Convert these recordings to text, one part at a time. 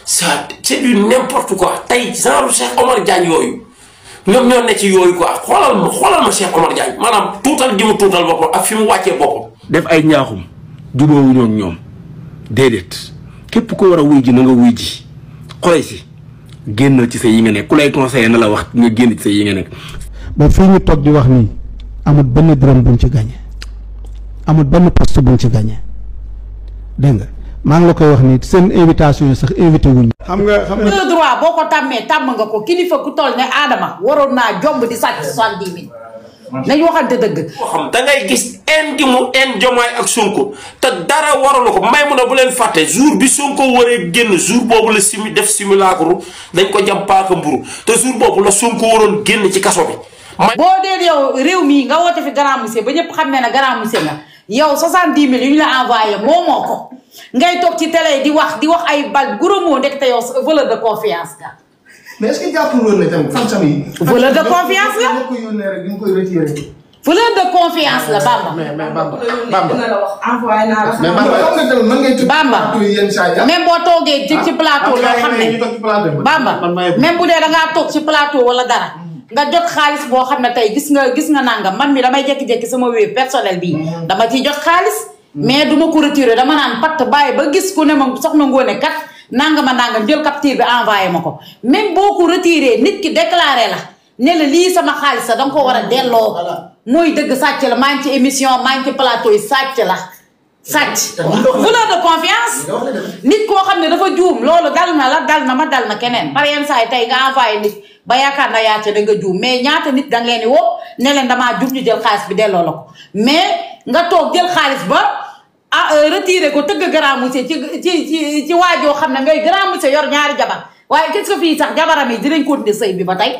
ça c'est du n'importe quoi tey genre Cheikh Omar Diagne yooyu ñoom ñoo ne ci yooyu quoi xoolal ma Cheikh Omar Diagne maanaam tuutal gi mu tuutal boppam ak fi mu wàccee boppam. def ay ñaaxum jubóowuñoo ak ñoom déedéet képp ko war a wuy ji na nga wuy ji xolay si génn ci sa yi nga nekk ku lay conseillé na la wax nga génn ci sa yi nga nekk. ba fii ñu toog di wax nii amul benn dërëm buñ ci gagné amul benn poste buñ ci gagné dégg nga maa ngi la koy wax nii seen invitation yi sax invité wuñ. xam nga le droit boo ko tàmmee tàmm nga ko kilifa ku toll ne Adama waroon naa jomb di sàcc 70 000 nañ waxante dëgg. xam da ngay gis en gi mu en Diomaye ak Sonko te dara waralu ko may mun a bu leen fàtte jour bi Sonko waree génn jour boobu la def simulacre dañ ko jam paaka mburu te jour boobu la Sonko waroon génn ci kaso bi. boo dee yow réew mii nga woote fi grand monsieur ba ñëpp xam ne ne grand monsieur nga yow 70 000 yu ñu la envoyé moo ko ngay toog ci télé di wax ay bal gros mot ndek te yow voleur de confiance nga. mais est-ce que jàppul woon ne tamit fan sami voleur de confiance la. ko yónnee rek ñu koy retiré. voleur de confiance la Bamba. mais Bamba dina la wax envoyé naa la. mais Bamba xam nga tamit mën ngay Bamba même boo toogee ci plateau loo xam ne Bamba même bu dee da ngaa toog ci plateau wala dara. nga jot xaalis boo xam ne tey gis nga nangam man mi damay jékki-jékki sama wéy personnel bi dama ciy jot xaalis. mais du ma ko retiré dama naan patt bàyyi ba gis ku ne ma soxna Ngoné kat nangama nangam jël capture bi envoyé ma ko même boo ko retiré nit ki déclaré la ne la lii sama xaalis sa da nga ko war a delloo. mooy dëgg sàcc la maa ngi ci émission maa ngi ci plateau yi sàcc la sàcc. voleur de confiance. nit koo xam ne dafa juum loolu dal na la dal na ma dal na keneen par yenn saa yi tey nga envoyé nit ba yaakaar na yaa ca da nga juum mais ñaata nit da nga leen di woo ne leen damaa juum ñu jël xaalis bi delloo la ko mais nga toog jël xaalis ba retiré ko tëgg grand monsieur ci waajoo xam ne ngay grand monsieur yor ñaari jabar waaye qu'est-ce que fii sax jabaram yi dinañ continuer sëy bi ba tey.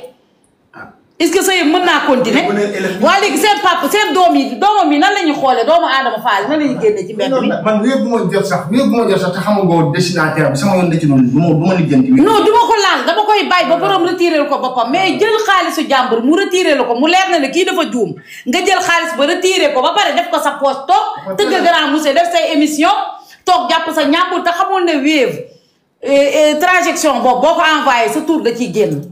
est-ce que sëy mën naa continuer waaye léegi seen papa seen doomam yi nan la ñuy xoolee doomu Adama Fall nan la ñuy génnee ci mbedd mi. man wéer bu ma jot sax te xamagoo destinataire bi sama yoon da ci noonu du ma lijjanti. non du ma ko laal dama koy bàyyi ba borom retiré ko boppam mais jël xaalisu jàmbur mu retiré la ko mu leer na ne kii dafa juum nga jël xaalis ba retiré ko ba pare def ko sa poche toog tëgg grand monsieur def say émission toog jàpp sa ñàmbur te xamul ne Wave transaction boobu boo ko envoyé sa tour da ciy génn.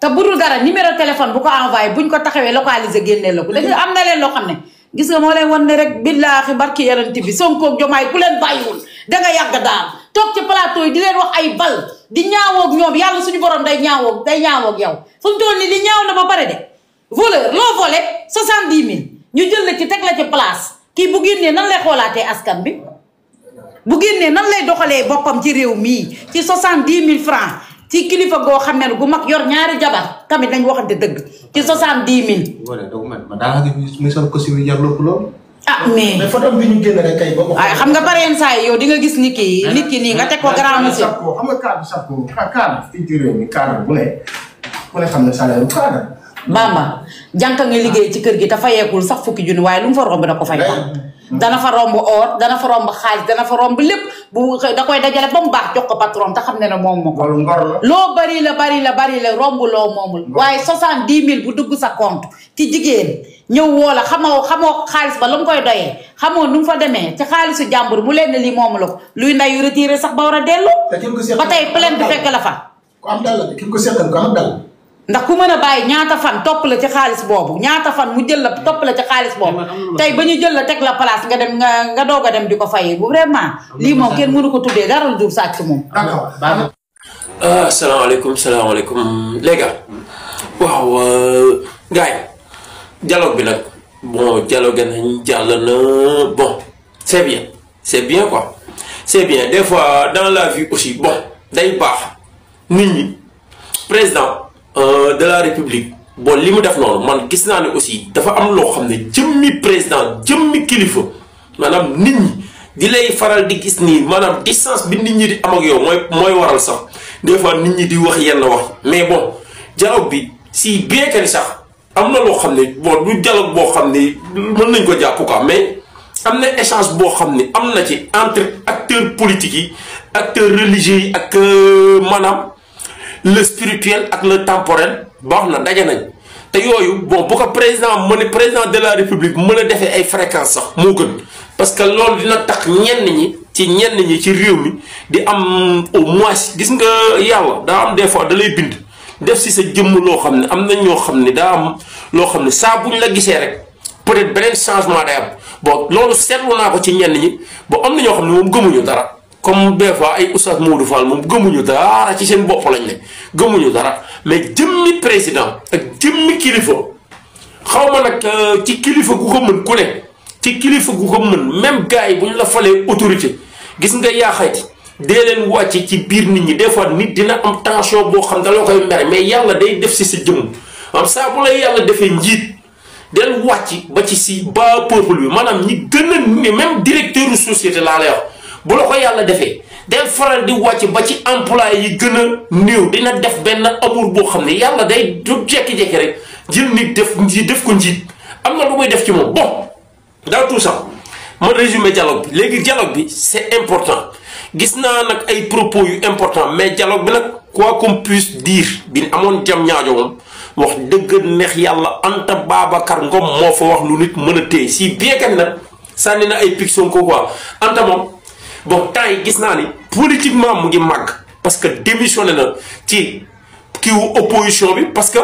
te bu dul dara numéro téléphone bu ko envoyé buñ ko taxawee localisé génnee la ko léegi am na leen loo xam ne gis nga moo leen wan ne rek billaahi barki yaranti bi Sonko ak Diomaye ku leen bàyyiwul danga yàgg daal toog ci plateau yi di leen wax ay bal di ñaawoog ñoom yàlla suñu borom day ñaawoog yow fu mu toll nii di ñaaw na ba pare de voleur loo volé 70 000 ñu jël la ci teg la ci place kii bu génnee nan lay xoolaatee askan bi bu génnee nan lay doxalee boppam ci réew mii ci 70 000 francs ci kilifa goo xam ne gu mag yor ñaari jabar tamit nañ waxante dëgg ci 70 000. voilà donc man daanaka muy sol costume yi jar lépp lool. mais photo bi ñu génn rek kay boo ko. waaye xam nga pareen saa yi yow di nga gis nit ki nii nga teg ko grand monsieur. xam nga cadre chapeau cadre fii ci réew mi cadre bu ne xam ne salaire bu cadre. Bamba jànka nga liggéey ci kër gi te fayeekul sax fukki junni waaye lu mu fa romb da ko fay dana fa romb or dana fa romb xaalis dana fa romb lépp bu da koy dajale ba mu baax jox ko patron te xam ne moom moo ko. loo bari la romb loo moomul. waaye 70 000 bu dugg sa compte ci jigéen ñëw woo la xamoo xaalis ba lu mu koy doyee xamoo nu mu fa demee ci xaalisu jàmbur mu leen ne lii moomu la ko luy ndayu retiré sax ba war a dellu. ba tey plainte fekk la fa. ku am dal la ki ko seetal ko am dal. ndax ku mën a bàyyi ñaata fan topp la ci xaalis boobu ñaata fan mu jël la topp la ci xaalis boobu tey ba ñu jël la teg la place nga dem nga doog a dem di ko fay bu vraiment lii moom kenn mënu ko tuddee dara lu dul sàcc moom. salaamaaleykum les gars waaw gars yi dialogue bi nag bon dialogue nañ jàll na bon c'est bien quoi c'est bien des fois dans la vie aussi bon day baax nit ñi président de la république bon li mu def noonu man gis naa ne aussi dafa am loo xam ne jëmmi président jëmmi kilifa maanaam nit ñi di lay faral di gis nii maanaam distance bi nit ñi di am ak yow mooy waral sax des fois nit ñi di wax yenn wax mais bon dialogue bi si bien que ni sax am na loo xam ne bon du dialogue boo xam ne mën nañ ko jàpp quoi mais am na échange boo xam ne am na ci entre acteurs politiques yi acteurs religieux yi ak maanaam le spirituel ak le temporel baax na daje nañ te yooyu bon bu ko président de la république mën a defee ay fréquences sax moo gën parce que loolu dina tax ñenn ñi ci réew mi di am au moins gis nga yàlla daa am des fois da lay bind def si sa jëmm loo xam ne am na ñoo xam ne daa am loo xam ne saa buñ la gisee rek peut-être beneen changement day am bon loolu seetlu naa ko ci ñenn ñi bon am na ñoo xam ne moom gëmuñu dara comme des fois ay Oustaz Modou Fall moom gëmuñu dara ci seen bopp lañ ne gëmuñu dara mais jëmmi président ak jëmmi kilifa xaw ma nag ci kilifa gu ko mën ku ne ci kilifa gu ko mën même gars yi bu ñu la falee autorité gis nga yaa xayti dee leen wàcc ci biir nit ñi des fois nit dina am tension boo xam da la koy mere mais yàlla day def si sa jëmm am saa bu la yàlla defee njiit del wàcc ba ci si ba peuple bi maanaam ñi gën a ni même directeur société laa lay wax bu la ko yàlla defee del faral di wàcc ba ci employé yi gën a néew dina def benn amour boo xam ne yàlla day du jekki-jekki rek jël nit def ko njiit am na lu muy def ci moom bon dans tout ça ma résumé dialogue bi léegi dialogue bi c'est important gis naa nag ay propos yu important mais dialogue bi nag quoi qu'on puisse dire bi amoon jam ñaajo moom wax dëgg neex yàlla Anta Babacar Ngom moo fa wax lu nit mën a téye si bien que nag sànni na ay pic Sonko quoi Anta moom bon temps yi gis naa ni politiquement mu ngi màgg parce que démissionné na ci kiiwu opposition bi parce que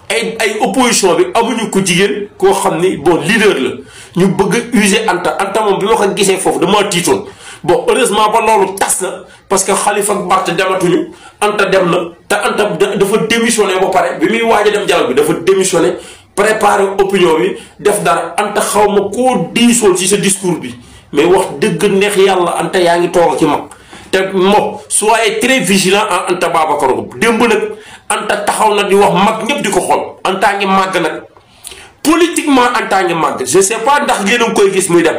ay opposition bi amuñu ko jigéen koo xam ni bon leader la ñu bëgg user Anta moom bi ma ko gisee foofu dama tiitoon bon heureusement ba loolu tas na parce que Khalifa ak Barth dematuñu Anta dem na te Anta dafa démissionné ba pare bi muy waaj a dem dialogue bi dafa démissionné préparer opinion bi def dara Anta xaw ma koo diisool ci sa discours bi mais wax dëgg neex yàlla Anta yaa ngi toog ci mag te moom soyez très vigilant en Anta Babacar Ngom démb nag Anta taxaw na di wax mag ñëpp di ko xool Anta ngi màgg nag politiquement Anta ngi màgg je sais pas ndax yéen a ngi koy gis muy dem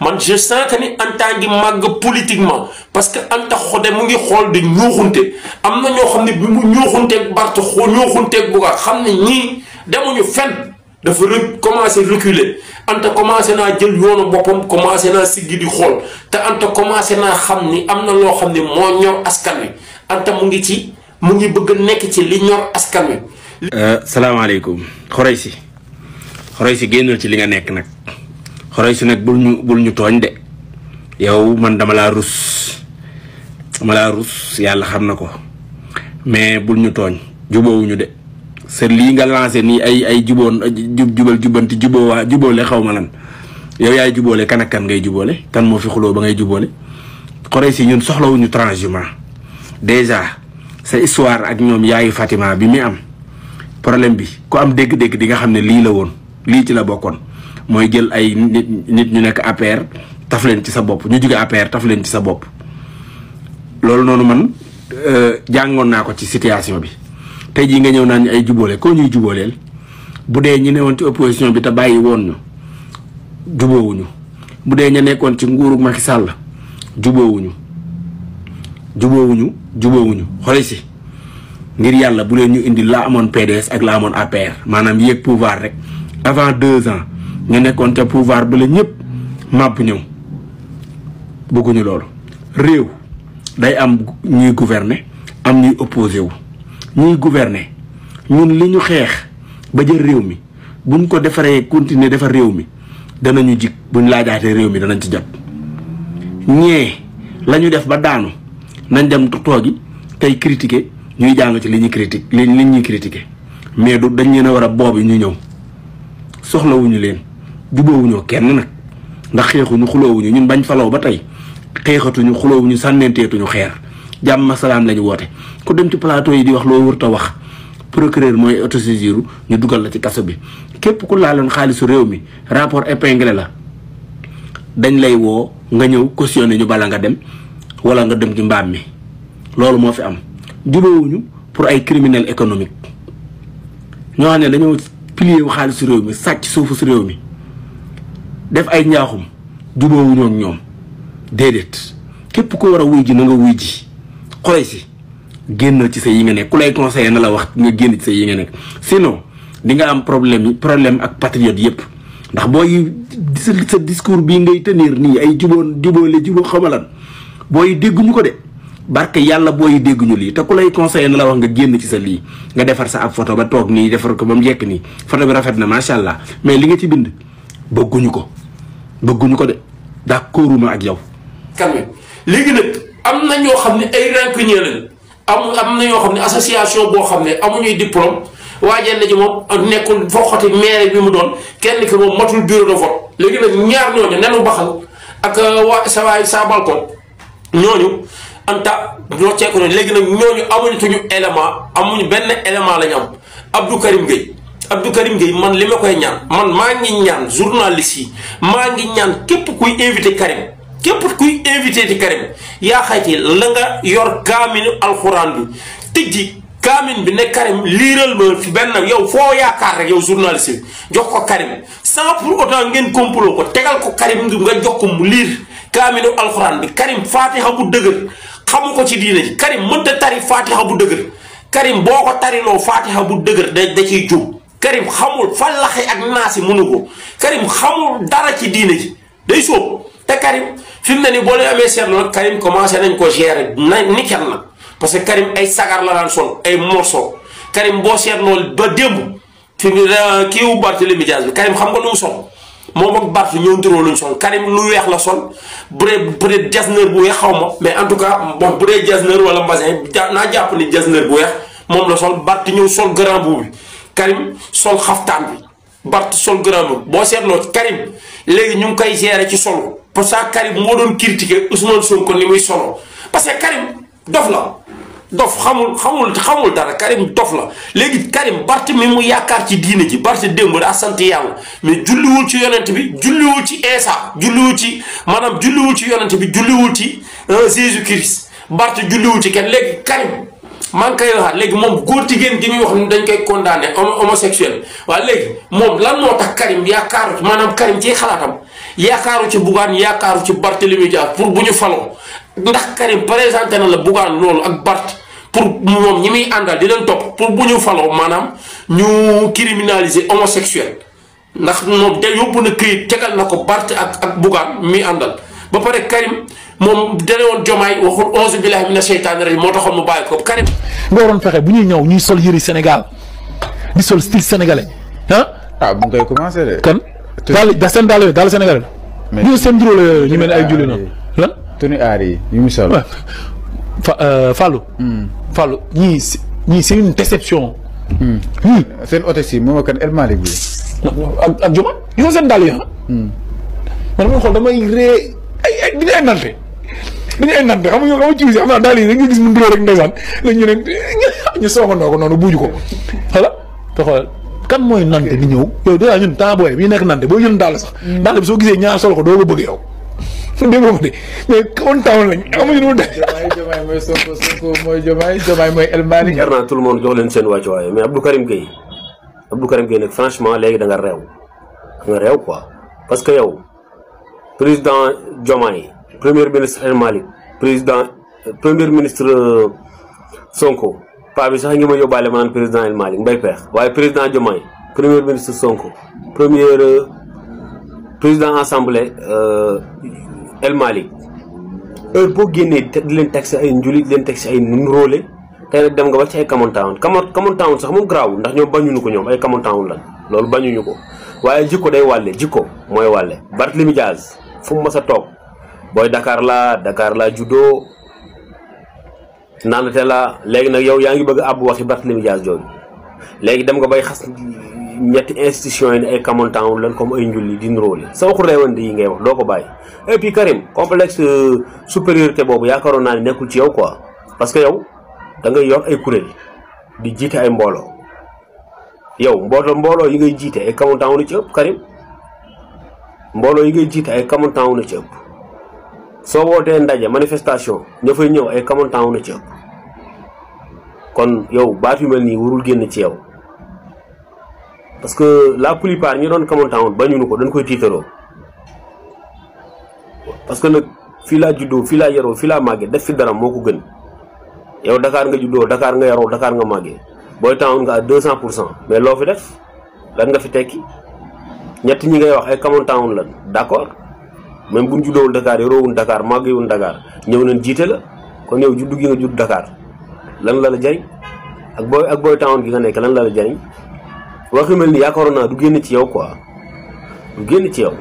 man je sens que ni Anta ngi màgg politiquement parce que Anta xode mu ngi xool di ñuuxunte am na ñoo xam ne bi mu ñuuxunteeg Barth ñuuxunteeg Bouga xam ne ñii demuñu fenn dafa commencé reculer Anta commencé naa jël yoonu boppam commencé naa siggi di xool te Anta commencé naa xam ni am na loo xam ne moo ñor askan wi Anta mu ngi bëgg a nekk ci li ñor askan wi. salaamaaleykum Khoureychi génnal ci li nga nekk nag Khoureychi nag bul ñu tooñ de yow man dama laa rus yàlla xam na ko mais bul ñu tooñ jubóowuñu de sa lii nga lancé nii ay jubanti jubóole xaw ma lan yow yaay jubóole kan ak kan ngay jubóole kan moo fi xuloo ba ngay jubóole Khoureychi ñun soxlawuñu transhumant déjà sa histoire ak ñoom yaayu Fatima bi muy am problème bi ku am dégg-dégg di nga xam ne lii la woon lii ci la bokkoon mooy jël ay nit ñu nekk APR taf leen ci sa bopp ñu jóge APR taf leen ci sa bopp loolu noonu man jàngoon naa ko ci situation bi tey jii nga ñëw naan ñu ay jubóole koo ñuy jubóoleel bu dee ñi newoon ci opposition bi te bàyyi woon ñu jubóowuñu bu dee ña nekkoon ci nguuru Macky Sall jubóowuñu Khoureychi ngir yàlla bu leen ñu indi la amoon PDS ak la amoon APR maanaam yéeg pouvoir rek avant 2 ans ñu nekkoon ca pouvoir ba la ñëpp màbb ñëw bëgguñu loolu. réew day am ñuy gouverner am ñuy opposé wu ñuy gouverner ñun li ñu xeex ba jël réew mi buñ ko defaree continuer defar réew mi danañu jig buñ laajaatee réew mi danañ ci jot ñee la ñu def ba daanu nañ dem toogi tey critiquer ñuy jàng ci li ñuy critiquer mais du dañ leen a war a boobu ñu ñëw soxlawuñu leen jubóowuñoo kenn nag ndax xeexuñu xuloowuñu ñun bañ faloo ba tey xeexatuñu xuloowuñu sànnenteetuñu xeer jàmm salaam lañu woote ku dem ci plateau yi di wax loo wërta wax procureur mooy autosaisir ñu dugal la ci kaso bi képp ku laaloon xaalisu réew mi rapport épinglé la dañ lay woo nga ñëw cautionné ñu bala nga dem wala nga dem ci mbaam mi loolu moo fi am jubóowuñu pour ay criminel économique ñoo xam ne dañoo pilier wu xaalisu réew mi sàcc suufu si réew mi def ay njaaxum jubóowuñoo ak ñoom déedéet képp ko war a wuy ji na nga wuy ji Khoureychi génnal ci sa yi nga nekk ku lay conseillé na la wax nga génn ci sa yi nga nekk sinon di nga am problème ak patriote yépp ndax booy sa discours bii ngay tenir nii ay jubóo xamalan booy dégguñu ko de barke yàlla booy dégguñu lii te ku lay conseillé na la wax nga génn ci sa lii nga defar sa ab photo ba toog nii defar ko ba mu jekk nii photo bi rafet na macha allah mais li nga ci bind bëgguñu ko de d'accorduma ak yow. kan léegi nag am na ñoo xam ne ay rancunier lañ am na ñoo xam ne association boo xam ne amuñuy diplôme waajal na ji moom nekkul foxati maire bi mu doon kenn ki moom matul bureau de vote léegi nag ñaar ñooñu nenu baxal ak waa sa waay sa balcon ñooñu anta ñoo ceeku ne léegi nag ñooñu amuñu élément amuñu benn élément la ñu am Abdou Karim Gueye man li ma koy ñaan man maa ngi ñaan journaliste yi maa ngi ñaan képp kuy invité Karim képp kuy invité ci Karim yaa xayti la nga yor kaaminu alxuraan bi tijji kaamin bi ne Karim liiral ma fi benn yow foo yaakaar rek yow journaliste bi jox ko Karim sans pour autant ngeen complot ko tegal ko Karim nga jox ko mu liir kaaminu alxuraan bi Karim faatixa bu dëgër xamu ko ci diine ji Karim mënta tari faatixa bu dëgër Karim boo ko tariloo faatixa bu dëgër da ciy jub Karim xamul fallaxe ak naasi mënu ko Karim xamul dara ci diine ji day sóob te Karim fi mu ne nii boo leen amee seetlu nag Karim commencé nañ ko gérer nickel nag parce que Karim ay sagar la daan sol ay morceau Karim boo seetloo ba démb fi mu kii wu Barthélémy Dias bi Karim xam nga lu mu sol moom ak Barth ñoo ndiroo luñ sol Karim lu weex la sol bu dee jasneer bu weex xaw ma mais en tout cas bon bu dee jasneer wala mbasin naa jàpp ni jasneer bu weex moom la sol Barth ñëw sol grand boubou bi Karim sol xaftaan bi Barth sol grand boubou boo seetloo Karim léegi ñu ngi koy gérer ci solo pour ça Karim moo doon critiquer Ousmane Sonko ni muy solo parce que Karim dof la dof xamul dara Karim dof la léegi Karim Barth mi mu yaakaar ci diine ji Barth démb daa sant yàlla mais julliwul ci yonent bi julliwul ci Eesa julliwul ci maanaam julliwul ci yonent bi julliwul ci Jésus Christ Barth julliwul ci kenn léegi Karim maa ngi koy waxaat léegi moom góor jigéen gi muy wax ni dañ koy condamné homosexuel waaye léegi moom lan moo tax Karim yaakaaru maanaam Karim ci xalaatam yaakaaru ci Bougane yaakaaru ci Barthélémy Dias pour bu ñu faloo ndax Karim présenté na la Bougane loolu ak Barth pour moom ñi muy àndal di leen topp pour bu ñu faloo maanaam ñu criminaliser homosexuel ndax moom de yóbbu na këyit tegal na ko Barth ak Bougane mi àndal ba pare Karim moom dane woon Diomaye waxul auzu billahi mina sheytaani rajim moo taxoon mu bàyyi ko Karim nga waroon fexe bu ñuy ñëw ñuy sol yëri Sénégal di sol style sénégalais ah bu ngay commencé de. kan daal seen daal yooyu daal sénégalais la. mais seen juróo la yooyu ñu mel ne ay julli noonu lan. tenu aar yi yu mu sol. Fallou. Fallou ñii c'est une déception. seen hôtesse yi moom ak El Malick bi. ak Juma gis nga seen daal yi man damay xool damay ree ay di ay nante dañu ay nante xam nga ci xam naa daal yi da nga gis mu nduróo rek ndeysaan la ñu ne ñu soogandoo ko noonu buuju ko xala te xoolal kan mooy nante di ñëw yow dèjà ñun temps booy bi nekk nante boo jël daal sax daal bi soo gisee ñaar sol ko doo ko bëgg yow dégg nga ko de mais on taw lañ amuñu nu mu def. Diomaye mooy Sonko mooy Diomaye mooy El Malick. jar naa tout le monde jox leen seen wàccuwaay mais Abdou Karim Gueye nag franchement léegi da nga réew quoi parce que yow président Diomaye premier ministre El Malick premier ministre Sonko paa bi sax ngi ma yóbbaale ma naan président El Malick mbay peex waaye président Diomaye premier ministre Sonko président assemblée El Malick heure boo génnee di leen teg si ay njuli di leen teg si ay nuróole tey nag dem nga ba ci ay common town sax moom garaawul ndax ñoom bañuñu ko ñoom ay common town la loolu bañuñu ko waaye jikko day wàlle jikko mooy wàlle Barthélémy Dias fu mu mas a toog booy Dakar laa juddoo naanate la léegi nag yow yaa ngi bëgg a àbb waxi Barthélémy Dias jooju léegi dem nga bay xas ñetti institution yi ne ay common town lan comme ay njulli di nróole sa waxu reewande yi ngay wax doo ko bàyyi et puis Karim complexe supériorité boobu yaakaaroon naa ne nekkul ci yow quoi parce que yow da ngay yor ay kuréel di jiite ay mbooloo yow mbooloo yi ngay jiite ay common town na ci ëpp Karim mbooloo yi ngay jiite ay common town na ci ëpp soo wootee ndaje manifestation ña fay ñëw ay common town na ci ëpp kon yow baat yu mel nii warul génn ci yow parce que la plupart ñi doon common town bañuñu ko dañ koy tiitaroo parce que nag fii laa juddoo fii laa yaroo fii laa màggee def fi dara moo ko gën yow Dakar nga juddoo Dakar nga yaroo Dakar nga màggee booy town nga à 200% mais loo fi def lan nga fi tekki ñett ñi ngay wax ay common town lan d'accord même buñ juddoowul Dakar yaroowul Dakar màggewul Dakar ñëw nañ jiite la kon yow juddu gi nga judd Dakar lan la jariñ ak booy town gi nga nekk lan la jariñ wax yu mel ni yaakaaroon naa du génn ci yow quoi du génn ci yow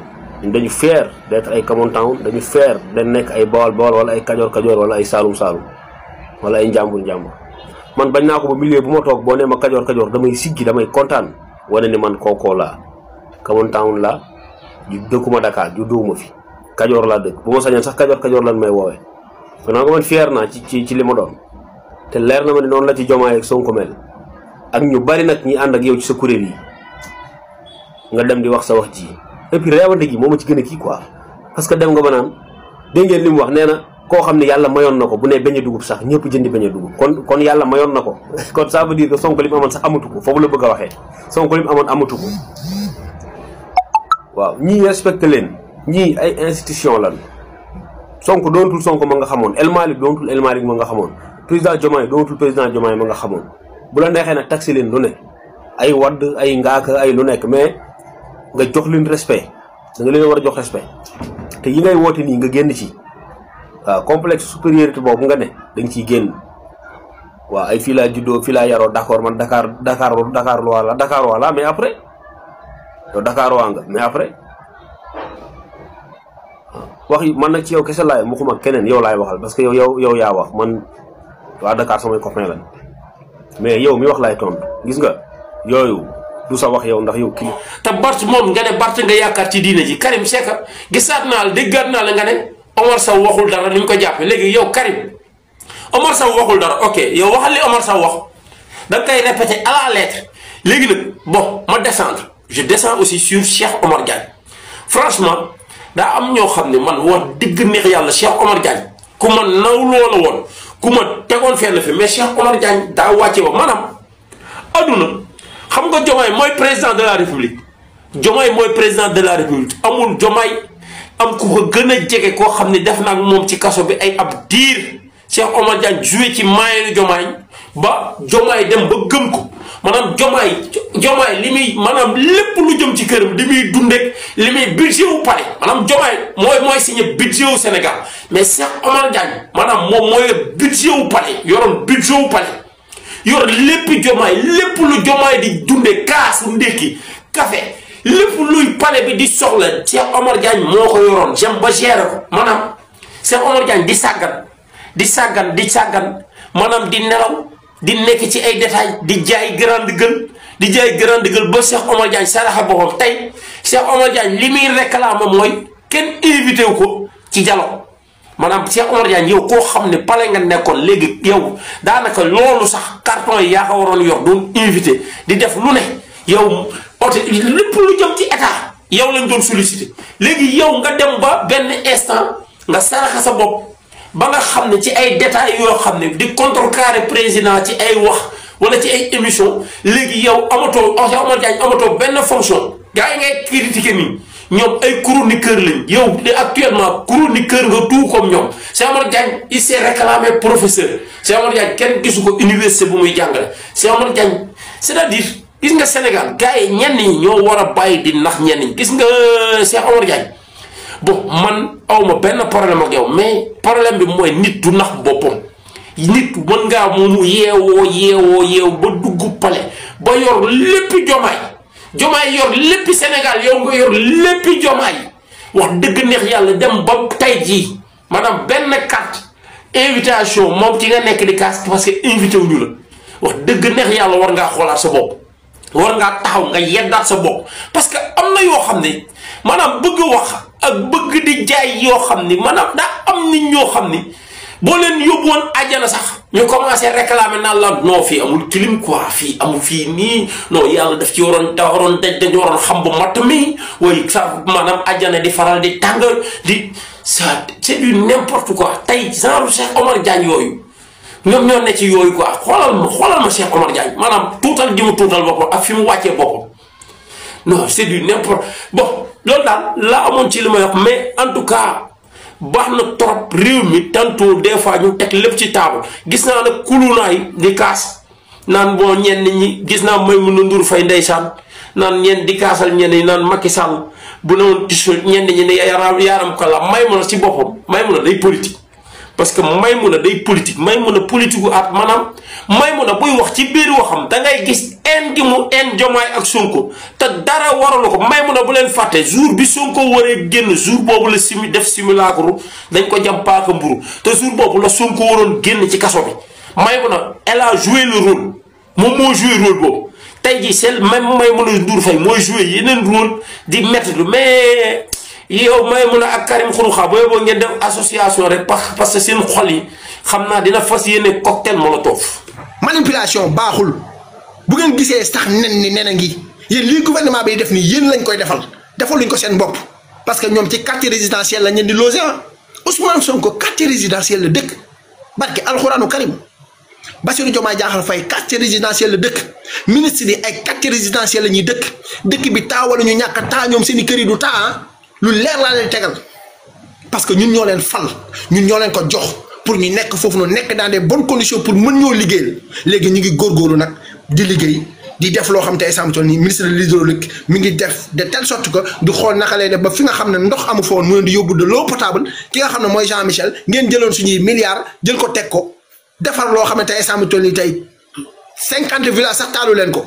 dañu fier d'être ay Common Town dañu fier dañ nekk ay Bawol Bawol wala ay Kajoor Kajoor wala ay Saalum Saalum wala ay Njàmbur Njàmbur man bañ naa ko ba milieu bu ma toog boo nee ma Kajoor Kajoor damay siggi damay kontaan wane ni man kookoo laa Common Town laa dëkkuma Dakar judduwuma fi Kajoor laa dëkk bu ma sañoon sax Kajoor Kajoor lan may woowee kon naa ko man fier naa ci li ma doon te leer na ma ni noonu la ci Diomaye ak Sonko mel ak ñu bari nag ñi ànd ak yow ci sa kuréel yi nga dem di wax sa wax ji et puis réewante gi moo ma ci gën a kii quoi parce que dem nga ba naan dégg ngeen li mu wax nee na koo xam ne yàlla mayoon na ko bu ne beñe dugub sax ñëpp jëndi beñe dugub kon yàlla mayoon na ko kon ça veut dire que Sonko li mu amoon sax amatu ko foofu la bëgg a waxee Sonko li mu amoon amatu ko waaw ñii respecté leen ñii ay institution lan Sonko doontul Sonko ma nga xamoon El Malick doontul El Malick ma nga xamoon président Diomaye doontul président Diomaye ma nga xamoon bu la neexee nag taxi leen lu ne ay wadd ay ngaaka ay lu nekk mais nga jox leen respect da nga leen war a jox respect te yi ngay woote nii nga génn ci waaw complexe supériorité boobu nga ne dañ ciy génn waaw ay fii laa juddoo fii laa yaroo d'accord man Dakar wala mais après yow Dakar waa nga mais après wax yi man nag ci yow kese laay waxuma keneen yow laay waxal parce que yow yaa wax man waa Dakar samay copain lan mais yow mi wax laay tontu gis nga yooyu du sa wax yow ndax yow kii. te Bart moom nga ne Bart nga yaakaar ci diine ji Karim Seck gisaat naa la déggaat naa la nga ne Omar Sow waxul dara ni ñu ko jàppee léegi yow Karim Omar Sow waxul dara ok yow waxal li Omar Sow wax da nga koy répéter à la lettre léegi nag bon ma descendre je descends aussi sur Cheikh Omar Diagne franchement daa am ñoo xam ne man wax dëgg neex yàlla Cheikh Omar Diagne ku ma nawloo la woon ku ma tegoon fenn fi mais Cheikh Omar Diagne daa wàcce ba maanaam adduna xam nga Diomaye mooy président de la république Diomaye mooy président de la république amul Diomaye am ku ko gën a jege koo xam ne def na ak moom ci kaso bi ay ab diir Cheikh Omar Diagne joué ci maayeelu Diomaye ba Diomaye dem ba gëm ko maanaam Diomaye li muy maanaam lépp lu jëm ci këram li muy dundeek li muy budget wu pare maanaam Diomaye mooy signé budget wu Sénégal mais Cheikh Omar Diagne maanaam moom mooy budget wu pare yoroon budget wu pare yor lépp Diomaye lépp lu Diomaye di dunde kaasu ndékki café lépp luy pale bi di soxla Cheikh Omar Diagne moo ko yoroon jëm ba gérer ko maanaam Cheikh Omar Diagne di sàggan maanaam di nelaw di nekk ci ay détails di jaay grande gueule ba Cheikh Omar Diagne saraxa boppam tey Cheikh Omar Diagne li muy réclame mooy kenn invité wu ko ci dialogue maanaam Cheikh Omar Diagne yow koo xam ne pale nga nekkoon léegi yow daanaka loolu sax carton yi yaa ko waroon yor doon invité di def lu ne yow ote lépp lu jëm ci état yow lañ doon sollicité léegi yow nga dem ba benn instant nga saraxa sa bopp ba nga xam ne ci ay détails yoo xam ne di contrecarrer président ci ay wax wala ci ay émission léegi yow amatoo Cheikh Omar Diagne amatoo benn fonction gars yi ngay critiquer nii ñoom ay chroniqueur lañ yow actuellement chroniqueur nga tout comme ñoom Cheikh Omar Diagne il s'est réclamé professeur Cheikh Omar Diagne kenn gisu ko université bu muy jàngale Cheikh Omar Diagne c'est-à-dire gis nga Sénégal gars yi ñenn ñi ñoo war a bàyyi di nax ñenn ñi gis nga Cheikh Omar Diagne bon man awma benn problème ak yow mais problème bi mooy nit du nax boppam nit mën ngaa moomu yeewoo ba dugg pale ba yor lépp Diomaye yor lépp Sénégal yow nga yor lépp Diomaye wax dëgg neex yàlla dem ba tey jii maanaam benn carte invitation moom ci nga nekk di kaas parce que invité wuñu la wax dëgg neex yàlla war ngaa xoolaat sa bopp war ngaa taxaw nga yeddaat sa bopp parce que am na yoo xam ne maanaam bëgg wax ak bëgg di jaay yoo xam ni maanaam daa am nit ñoo xam ni boo leen yóbbu woon àjjana sax ñu commencé réclamer naan la non fii amul clim quoi fii amul fii nii non yàlla daf ci waroon dañu waroon xam bu matt mi way sa maanaam àjjana di faral di tàng di ça c'est du n'importe quoi tey genre Cheikh Omar Diagne yooyu ñoom ñoo ne ci yooyu quoi xoolal ma Cheikh Omar Diagne maanaam tuutal ji mu tuutal boppam ak fi mu wàccee boppam non c'est du n'importe bon loolu daal la amoon ci li may wax mais en tout cas baax na trop réew mi tantôt des fois ñu teg lépp ci table gis naa nag kulunaay di kaas naan bon ñenn ñi gis naa Maimouna Ndour Faye ndeysaan naan ñenn di kaasal ñenn ñi naan Macky Sall bu ne woon tissu ñenn ñi ne yaram ko la Maimouna ci boppam Maimouna day politique parce que Maimouna day politique Maimouna politique gu at maanaam Maimouna buy wax ci biir waxam da ngay gis en gi mu en Diomaye ak Sonko te dara waralu ko Maimouna bu leen fàtte jour bi Sonko waree génn jour boobu la def simulacre dañ ko jam paaka mburu te jour boobu la Sonko waroon génn ci kaso bi Maimouna elle a joué le rôle moom moo joué rôle boobu tey jii c'est même Maimouna Ndour Faye mooy joué yeneen rôle di métti mais yow Maimouna ak Karim Xrum Xax booy boo ngeen def association rek parce que seen xol yi xam naa dina fas yéene cocktail molotov. manipulation baaxul bu ngeen gisee sax nen ngi yéen lii gouvernement bi def nii yéen lañ koy defaluñ ko seen bopp parce que ñoom ci quartier résidentiel lañ leen di loger Ousmane Sonko quartier résidentiel la dëkk barke alxuraanu Karim Bassirou Diomaye Diakhar Faye quartier résidentiel la dëkk ministre yi ay quartier résidentiel la ñuy dëkk bi taa wala ñu ñàkk taa ñoom seen i kër yi du taa lu leer laa leen tegal parce que ñun ñoo leen fal ñun ñoo leen ko jox pour ñu nekk foofu noonu nekk dans des bonnes conditions pour mën ñoo liggéeyal léegi ñu ngi góorgóorlu nag di liggéey di def loo xam te ay sàmm tool nii ministre de l'hydraulique mi ngi def de telle sorte que du xool naka lay def ba fi nga xam ne ndox amu foon mu leen di yóbbu de l'eau potable ki nga xam ne mooy Jean Michel ngeen jëloon suñuy milliards jël ko teg ko defar loo xam ne tey ay sàmm tool nii tey 50 villages sax taalu leen ko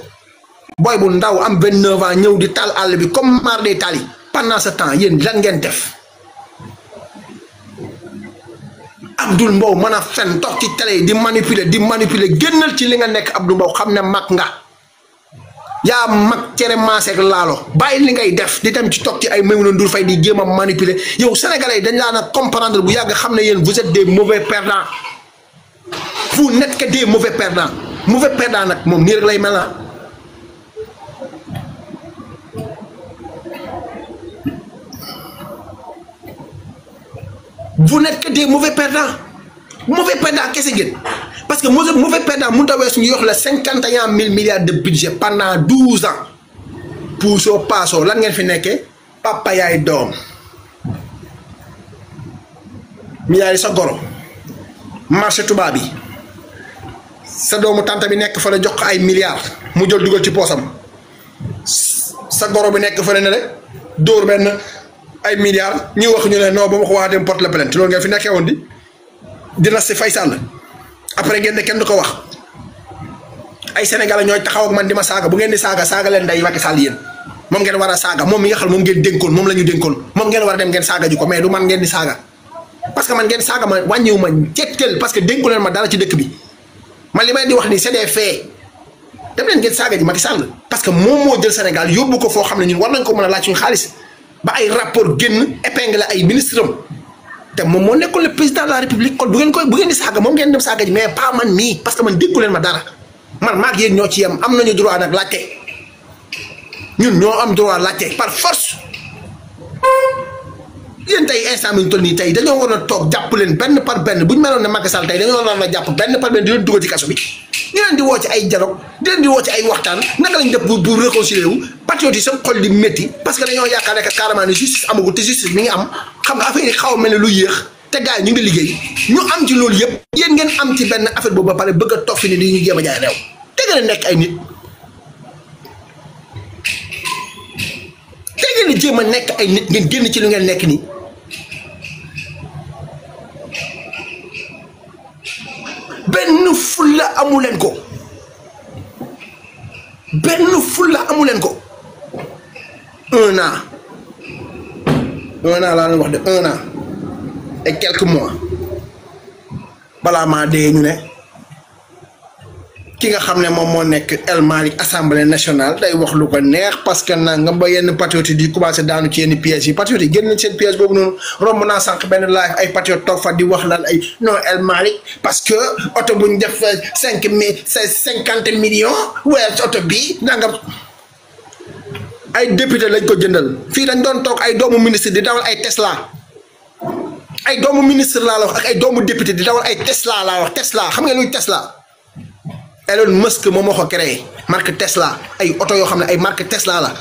booy bu ndaw am 29 ans ñëw di taal àll bi comme mar day taal yi pendant ce temps yéen lan ngeen def Abdoul Mbow mën a fen toog ci télé di manipuler génnal ci li nga nekk Abdoul Mbow xam ne mag nga yaa mag cere maaseeg laalo bàyyi li ngay def di dem ci toog ci ay Maimouna Ndour Faye di jéem a manipuler yow sénégalais dañ laa na comprendre bu yàgg xam ne yéen vous êtes des mauvais perdants vous n'êtes que des mauvais perdants nag moom nii rek lay mel na vous n'êtes que des mauvais perdants kese ngeen parce que mauvais perdant mënut a weesu ñu yox la 51 000 milliards de budget pendant 12 ans puusoo paasoo lan ngeen fi nekkee papa yaay doom milliards yi sa goro marché tubaab bi sa doomu tante bi nekk fa la jox ko ay milliards mu jël dugal ci poosam sa goro bi nekk fa la ne rek dóor benn ay milliards ñu wax ñu ne non ba ma ko waxee dem porte la plainte loolu ngeen fi nekkee woon di dina si Faye Sall après ngeen ne kenn du ko wax ay Sénégalais ñooy taxaw ak man di ma saaga bu ngeen di saaga leen day Macky Sall yéen moom ngeen war a saaga moom mi nga xam moom ngeen dénkoon moom la ñu dénkoon moom ngeen war a dem ngeen saaga ji ko mais du man ngeen di saaga parce que man ngeen saaga ma wàññiwu ma cetteel parce que dénku leen ma dara ci dëkk bi man li may di wax ni c'est des faits dem leen ngeen saaga ji Macky Sall parce que moom moo jël Sénégal yóbbu ko foo xam ne ñun war nañ ko mën a laaj suñu xaalis ba ay rapport génn épingle ay ministre am te moom moo nekkoon le président de la république kon bu ngeen di saaga moom ngeen dem saaga ji mais pas man mii parce que man déggu leen ma dara man maag yéen ñoo ci yem am nañu droit nag laajte ñun ñoo am droit laajte par force yéen tey instant bi ñu toll nii tey dañoo war a toog jàpp leen benn par benn bu ñu meloon ne Macky Sall tey dañoo war a jàpp benn par benn di leen dugal ci kaso bi ñu leen di woo ci ay dialogue di leen di woo ci ay waxtaan naka lañ def pour réconcilier wu patriote yi seen xol di métti parce que dañoo yaakaar ne carrément ne justice amagul te justice mi ngi am xam nga affaire yi xaw a mel ne lu yéex te gars yi ñu ngi liggéey ñu am ci loolu yëpp yéen ngeen am ci benn affaire boobu ba pare bëgg a toog fi ni di ñu jéem a jaay réew te ngeen a nekk ay nit te ngeen a jéem a nekk ay nit ngeen génn ci lu ngeen nekk nii benn fulla amu leen ko un an laa leen wax de 1 an et quelques mois balaa maa dee ñu ne ki nga xam ne moom moo nekk El Malick assemblée nationale day wax lu ko neex parce que nangam ba yenn patriote yi di commencé daanu ci yenn pièges yi patriote yi génn nañ seen piège boobu noonu romb naa sànq benn live ay patriote toog fa di wax lan ay non El Malick parce que oto bu ñu def 50 millions weer oto bi nangam ay député lañ ko jëndal fii dañ doon toog ay doomu ministre di dawal ay Tesla ay doomu ministre laa la wax ak ay doomu député di dawal ay Tesla laa wax Tesla xam nga luy Tesla. Elon Musk moom moo ko créé marque Tesla ay oto yoo xam ne ay marque Tesla la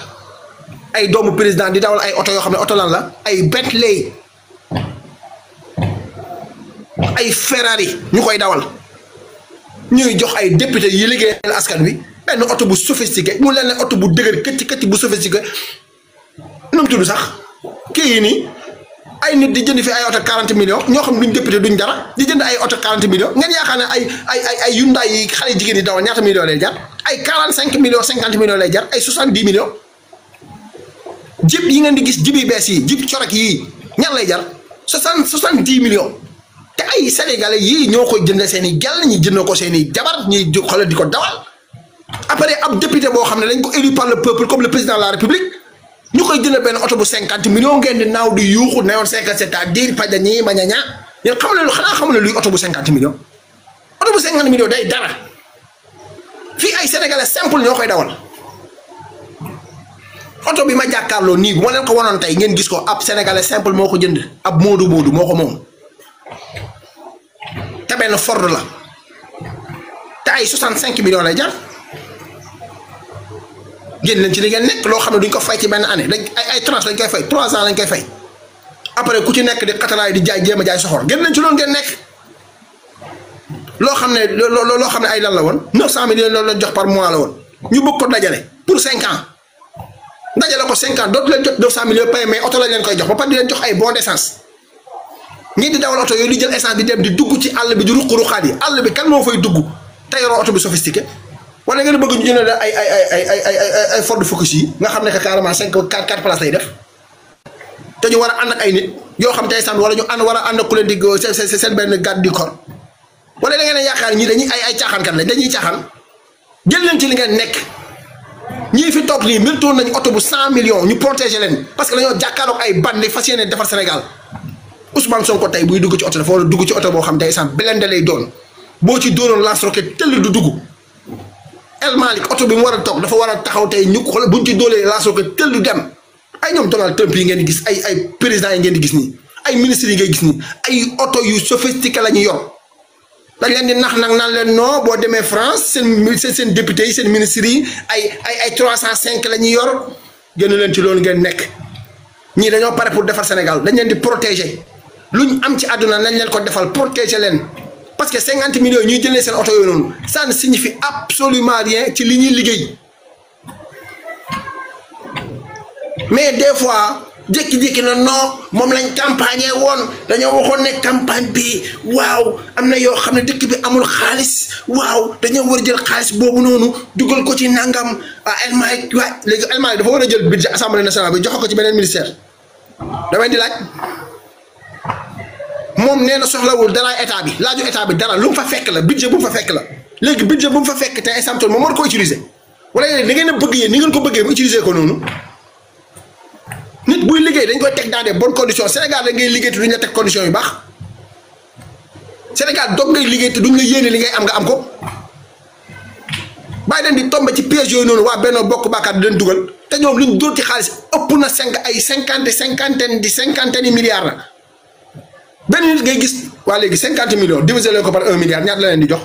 ay doomu président di dawal ay oto yoo xam ne oto lan la ay Bentley ay Ferrari ñu koy dawal ñuy jox ay député yi liggéeyal askan wi benn oto bu sophistiqué mu leen ne oto bu dëgër këcc bu sophistiqué nu mu tudd sax kii yi nii ay nit di jënd fi ay auto 40 millions ñoo xam duñ député duñ dara di jënd ay auto 40 millions ngeen yaakaar ne ay Hyundai yi xale jigéen yi dawal ñaata millions lay jar ay 45 millions 50 millions lay jar ay 70 millions jip yi ngeen di gis jibi bees yi jip corok yi ñan lay jar 70 millions te ay sénégalais yi ñoo koy jënd seen i gel ñi jënd ko seen i jabar ñi xoolal di ko dawal après ab député boo xam ne dañ ko élu par le peuple comme le président de la république ñu koy jënd benn oto bu 50 millions ngeen di naaw di yuuxu ne woon c'est-à-dire paja ñii ma ñaña yéen xam ne xanaa xam ne luy oto bu 50 millions oto bu 50 millions day dara fii ay sénégalais simple ñoo koy dawal oto bi ma jàkkaarloo nii bu ma leen ko wanoon tey ngeen gis ko ab sénégalais simple moo ko jënd ab moodu moo ko moom te benn Ford la te ay 65 millions lay jar génn leen ci li ngeen nekk loo xam ne duñ ko fay ci benn année dañ ay tranche lañ koy fay 3 ans lañ koy fay après ku ci nekk di xatalaay di jaay jéem a jaay soxor génn leen ci loolu ngeen nekk loo xam ne ay lan la woon 900 millions loolu la jox par mois la woon ñu bëgg ko dajale pour 5 ans dajale ko 5 ans dootu leen jot 900 millions pay mais oto lañ leen koy jox ba pare di leen jox ay bon d'essence ñi di dawal oto yooyu di jël essence di dem di dugg ci àll bi di ruq-ruqaat yi àll bi kan moo fay dugg te yoroo oto bi sophistiqué wala ngeen bëgg ñu jënd ay Ford Focus yi nga xam ne que carrément 4 places lay def te ñu war a ànd ak ay nit yoo xam tey sànni wala ñu war a ànd ak ku leen di seen benn garde du corps wala da ngeen a yaakaar ñi dañuy ay caaxaankat lañ dañuy caaxaan jël leen ci li ngeen nekk ñii fi toog nii miltoon nañu oto bu 100 millions ñu protéger leen parce que dañoo jàkkaaroog ay bandi fas yéene defar Sénégal Ousmane Sonko tey buy dugg ci oto dafa war a dugg ci oto boo xam tey sànni blindé lay doon boo ci dóoroon lance roquette tëll du dugg. El Malick oto bi mu war a toog dafa war a taxaw tey ñu xool buñ ci doolee laasoo ko tël du dem ay ñoom Donald Trump yi ngeen di gis ay présidents yi ngeen di gis nii ay ministres yi ngay gis nii ay oto yu sophistiqué la ñu yor dañ leen di nax nag naan leen non boo demee France seen députés yi seen ministres yi ay 305 la ñuy yor génn leen ci loolu ngeen nekk ñii dañoo pare pour defar Sénégal dañ leen di protéger luñ am ci àdduna nañ leen ko defal protéger leen. parce que 50 millions ñuy jëlee seen oto yooyu noonu ça ne signifie absolument rien ci li ñuy liggéey mais des fois jékki-jékki na non moom lañ campagne woon dañoo waxoon ne campagne bi waaw am na yoo xam ne dëkk bi amul xaalis waaw dañoo war a jël xaalis boobu noonu dugal ko ci nangam El Malick waay léegi El Malick dafa war a jël budget assemblée nationale bi jox ko ci beneen ministère damay di laaj. moom nee na soxlawul dara état bi laaju état bi dara lu mu fa fekk la budget bu mu fa fekk la léegi budget bu mu fa fekk te instant moom war ko utiliser wala yéen da ngeen a bëgg yéen ni ngeen ko bëggee mu utiliser ko noonu nit buy liggéey dañ koy teg dans des bonnes conditions Sénégal da ngay liggéey te duñ la teg conditions yu baax Sénégal doog ngay liggéey te duñ la yéene li ngay am nga am ko bàyyi leen di tombe ci piège yooyu noonu waa Benno Bokk Yaakaar di leen dugal te ñoom luñ dóor ci xaalis ëpp na ay cinquantaine milliards la. benn nit ngay gis waa léegi 50 millions divisé leen ko par 1 milliard ñaata la leen di jox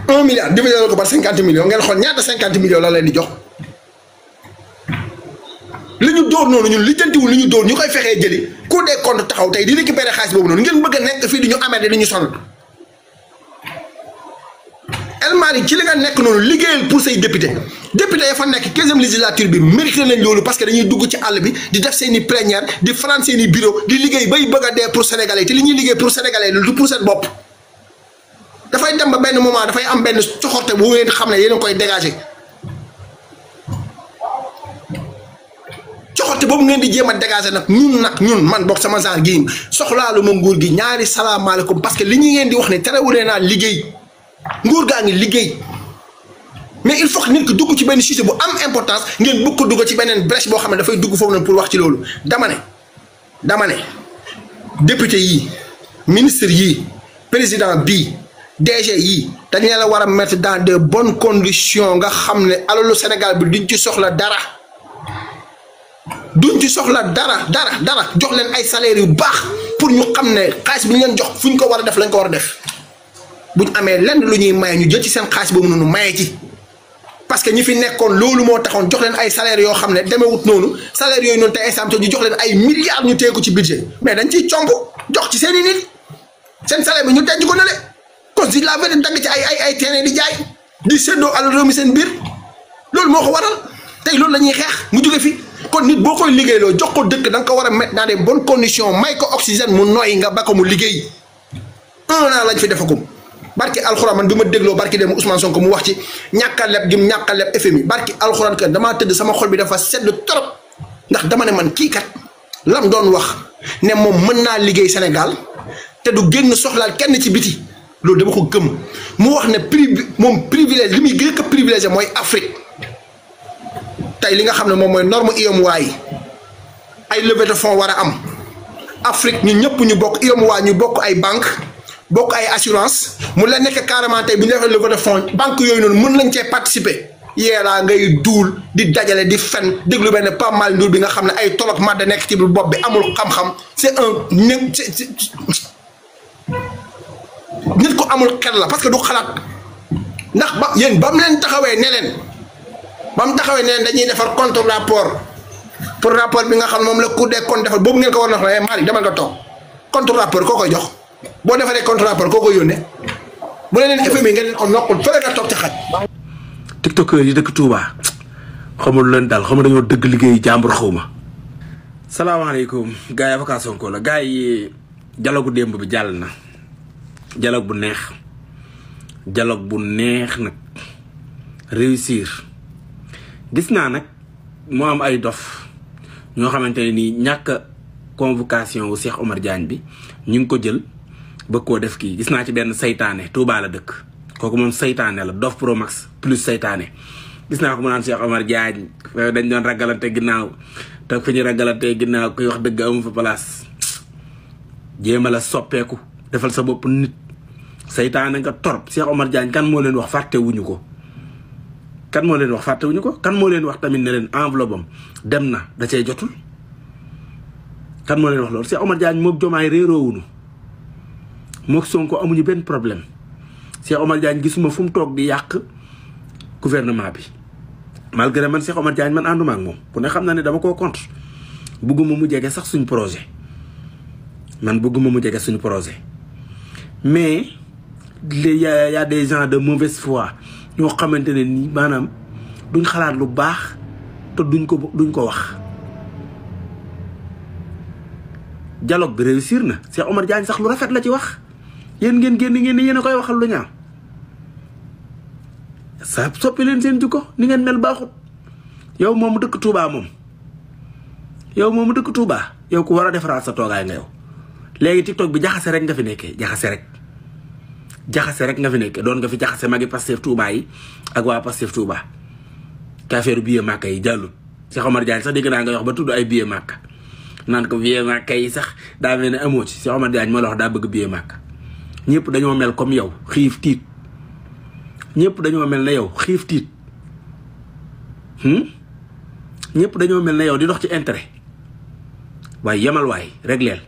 1 milliard divisé leen ko par 50 millions ngeen xool ñaata 50 millions la leen di jox li ñu dóor noonu ñun lijjantiwul li ñu dóor ñu koy fexee jëli Cour des comptes taxaw tey di récupérer xaalis boobu noonu ngeen bëgg a nekk fii di ñu amee di ñu sonal El Malick ci li nga nekk noonu liggéeyal pour say député ya fa nekk 15e législature bi mérité nañ loolu parce que dañuy dugg ci àll bi di def seen i plénière di faral seen i bureau di liggéey bay bëgg a dee pour sénégalais te li ñuy liggéey pour sénégalais lu pour seen bopp dafay dem ba benn moment dafay am benn coxorte bu ngeen xam ne yéen a koy dégager coxorte boobu ngeen di jéem a dégager nag ñun man bokk sama genre gi soxlaalu ma nguur gi ñaari salaamaaleykum parce que li ñu ngeen di wax ne terewulee naa liggéey nguur gaa ngi liggéey. mais il faut que nit ki dugg ci benn sujet bu am importance ngeen bëgg ko dugg ci beneen brèche boo xam ne dafay dugg foofu noonu pour wax ci loolu dama ne député yi ministre yi président bi DG yi dañ leen la war a mettre dans de bonnes conditions nga xam ne alalu Sénégal bi duñ ci soxla dara jox leen ay salaires yu baax pour ñu xam ne xaalis bi ñu leen jox fu ñu ko war a def lañ ko war a def buñ amee lenn lu ñuy maye ñu jël ci seen xaalis boobu noonu maye ci. parce que ñi fi nekkoon loolu moo taxoon jox leen ay salaires yoo xam ne demewut noonu salaires yooyu noonu te instant ñu jox leen ay milliards ñu téye ko ci budget mais dañ ciy comp jox ci seen i nit seen salaire bi ñu denc ko ne le kon si la veille dagg ci ay terrain di jaay di séddoo alal réew mi seen biir loolu moo ko waral te tey loolu la ñuy xeex mu jóge fi kon nit boo koy liggéeyloo jox ko dëkk da nga ko war a mettre dans des bonnes conditions may ko oxygène mu noy nga ba ko mu liggéey 1 an lañ fi defagum barki alxuraan man bi ma dégloo barki dem Ousmane Sonko mu wax ci ñàkk a leb gi ñàkk a leb FMI barki alxuraan que damaa tëdd sama xol bi dafa sedd trop ndax dama ne man kii kat lam doon wax ne moom mën naa liggéey Sénégal te du génn soxlaal kenn ci biti loolu dama ko gëm mu wax ne moom privilège li muy gën a privilégié mooy Afrique tey li nga xam ne moom mooy norme UEMOA yi ay levée de fonds war a am Afrique ñun ñëpp ñu bokk UEMOA ñu bokk ay banque bokk ay assurance mu la nekk carrément tey bu ñu defee levée de fonds banque yooyu noonu mën nañ cee participer yeeraa ngay duul di dajale di fen déglu benn Pape Malick Ndour bi nga xam ne ay tolok madda nekk ci bopp bi amul xam-xam c'est un nit ko amul xel la parce que du xalaat ndax ba yéen ba mu leen taxawee ne leen ba mu taxawee ne leen dañuy defar contre rapport pour rapport bi nga xam ne moom la Cour des comptes defar boobu ngeen ko war na wax ne Malick demal nga toog contre rapport koo koy jox boo defaree contre rapport koo koy yónnee bu leen FMI ngeen ko nokkul fële nga toog ci xaj. tiktokeur yi dëkk Touba xamul leen daal xamul dañoo dëgg liggéey jàmbur xaw ma. salaamaaleykum gars yi avocat Sonko la gars yi dialogue démb bi jàll na dialogue bu neex nag réussir gis naa nag moo am ay dof ñoo xamante ne nii ñàkk convocation wu Cheikh Omar Diagne bi ñu ngi ko jël bëgg koo def kii gis naa ci benn saytaane Touba la dëkk kooku moom saytaane la dof pro max plus saytaane gis naa ko mu naan Cheikh Omar Diagne dañ doon ragalante ginnaaw te fi ñu ragalante ginnaaw kuy wax dëgg amu fa place jéema la soppeeku defal sa bopp nit saytaane nga torop Cheikh Omar Diagne kan moo leen wax fàtte wuñu ko kan moo leen wax tamit ne leen enveloppe am dem na da cay jotul kan moo leen wax loolu Cheikh Omar Diagne moog Jomaay réeroowunu moog Sonko amuñu benn problème Cheikh Omar Diagne gisuma fu mu toog di yàq gouvernement bi malgré man Cheikh Omar Diagne man ànduma ak moom ku ne xam na ne dama koo contre bugguma mu jege sax suñ projet mais il y a des gens de mauvaise foi ñoo xamante ne nii maanaam duñ xalaat lu baax te duñ ko wax. dialogue bi réussir na Cheikh Omar Diagne sax lu rafet la ci wax yéen ngeen génn ngeen ni yéen a koy waxal lu ñaaw sa soppi leen seen jikko ni ngeen mel baaxut yow moomu dëkk Touba yow ku war a defaraat sa toogaay nga yow léegi TikTok bi jaxase rek nga fi nekkee jaxase rek nga fi nekkee doon nga fi jaxase magi Pastef Touba yi ak waa Pastef Touba te affaire billet Màkka yi jàllul Cheikh Omar Diagne sax dégg naa nga wax ba tudd ay billet Màkka naan ko billet Màkka yi sax daa mel ne amoo ci Cheikh Omar Diagne moo la wax daa bëgg billet Màkka ñëpp dañoo mel comme yow xiif tiit ñëpp dañoo mel ne yow xiif tiit ñëpp dañoo mel ne yow di dox ci intérêt waaye yemal waay régleel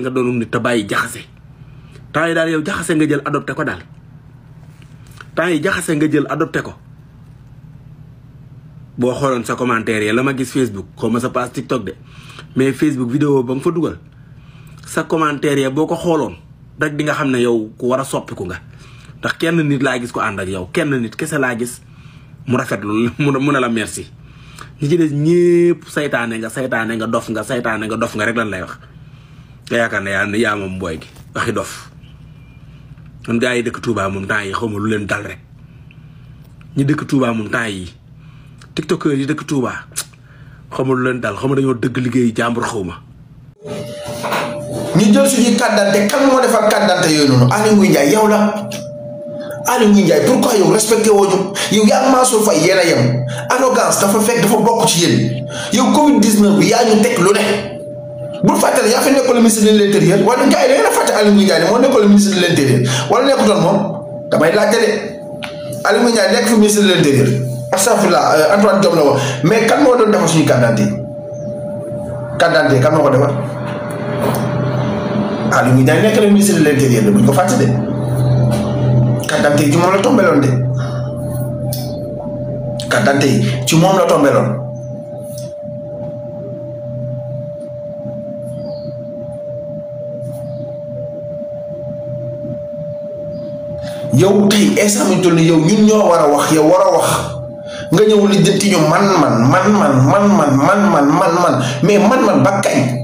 nga doonum nit te bàyyi jaxase temps yi daal yow jaxase nga jël adopté ko daal boo xooloon sa commentaire yi la ma gis Facebook xaw ma sa page TikTok de mais Facebook vidéo ba nga fa dugal sa commentaire yi boo ko xooloon rek di nga xam ne yow ku war a soppiku nga ndax kenn nit laa gis ko ànd ak yow kenn nit kese laa gis mu rafetlu mu ne la merci ñi ci des ñépp saytaane nga dof nga rek lan lay wax nga yaakaar ne yaa moom booy gi waxi dof kon gars yi dëkk Touba moom temps yi xaw ma lu leen dal rek ñi dëkk Touba moom temps yi tiktokeur yi dëkk Touba xaw ma lu leen dal xaw ma dañoo dëgg liggéey jàmbur xaw ma ñu jël suñuy carte d'identité kan moo defar carte d'identité yooyu noonu Aly Ngouille Ndiaye yow la Aly Ngouille Ndiaye pourquoi yow respecté woo ñu yow yaa Mansour Faye yéen a yem arrogance dafa bokk ci yéen yow Covid 19 bi yaa ñu teg lu ne bul fàttali yaa fi nekkoon le ministre de l'intérieur wala gars yi da ngeen a fàtte Aly Ngouille Ndiaye moo nekkoon le ministre de l'intérieur wala nekkutoon moom damay laajte de Aly Ngouille Ndiaye nekk fi ministre de l'intérieur astafurlah Antoine Diome la woon mais kan moo doon defar suñu carte d'identité kan moo ko defar Aly Ngouille Ndiaye nekk na ministre de l'intérieur de buñ ko fàtte de carte d'identité yi ci moom la tombeloon de carte d'identité yi ci moom la tombeloon yow tey instant mi toll yow ñun ñoo war a wax yow war a wax nga ñëw li jënti ñu man mais man ba kañ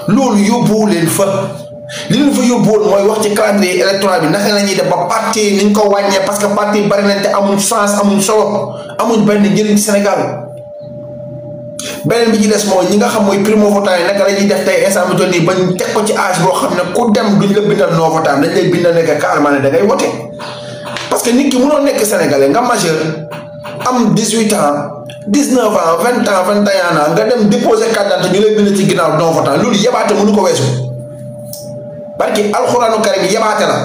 loolu yóbbuwu leen fa li leen fa yóbbuwoon mooy wax ci calendrier électoral bi naka la ñuy def ba parti niñ ko wàññee parce que parti bari nañ te amuñ sens amuñ solo amuñ benn njëriñ Sénégal. beneen bi ci des mooy ñi nga xam mooy primo votant yi naka la ñuy def tey instant bi toll nii bañ teg ko ci âge boo xam ne ku dem duñ la bindal non votant dañ lay bindal nekk carrément ne da ngay wote parce que nit ki mënoo nekk sénégalais nga majeur am 18 ans 19 ans 20 ans 21 ans nga dem déposer carte d'identité ñu lay bind ci ginnaaw non votant loolu yebaate mënu ko weesu barki alxuraanu karim yebaate la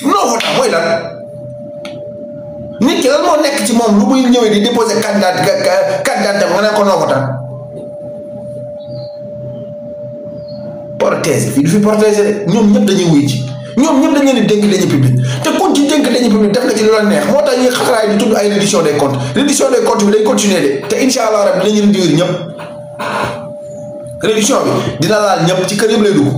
non votant mooy lan nit ki lan moo nekk ci moom lu muy ñëwee di déposer carte d'identité nga ne ko non votant protéger fii du fi protéger ñoom ñëpp dañuy wuy ci ñoom ñëpp dañ leen di dénk dañuy public te kon ci dénk dañuy public def nga ci lu la neex moo tax ñuy xaxaraay di tudd ay reddition des comptes bi day continuer de te incha allah rabbi dinañu réduire ñëpp reddition bi dina laal ñëpp ci kër yëpp lay dugg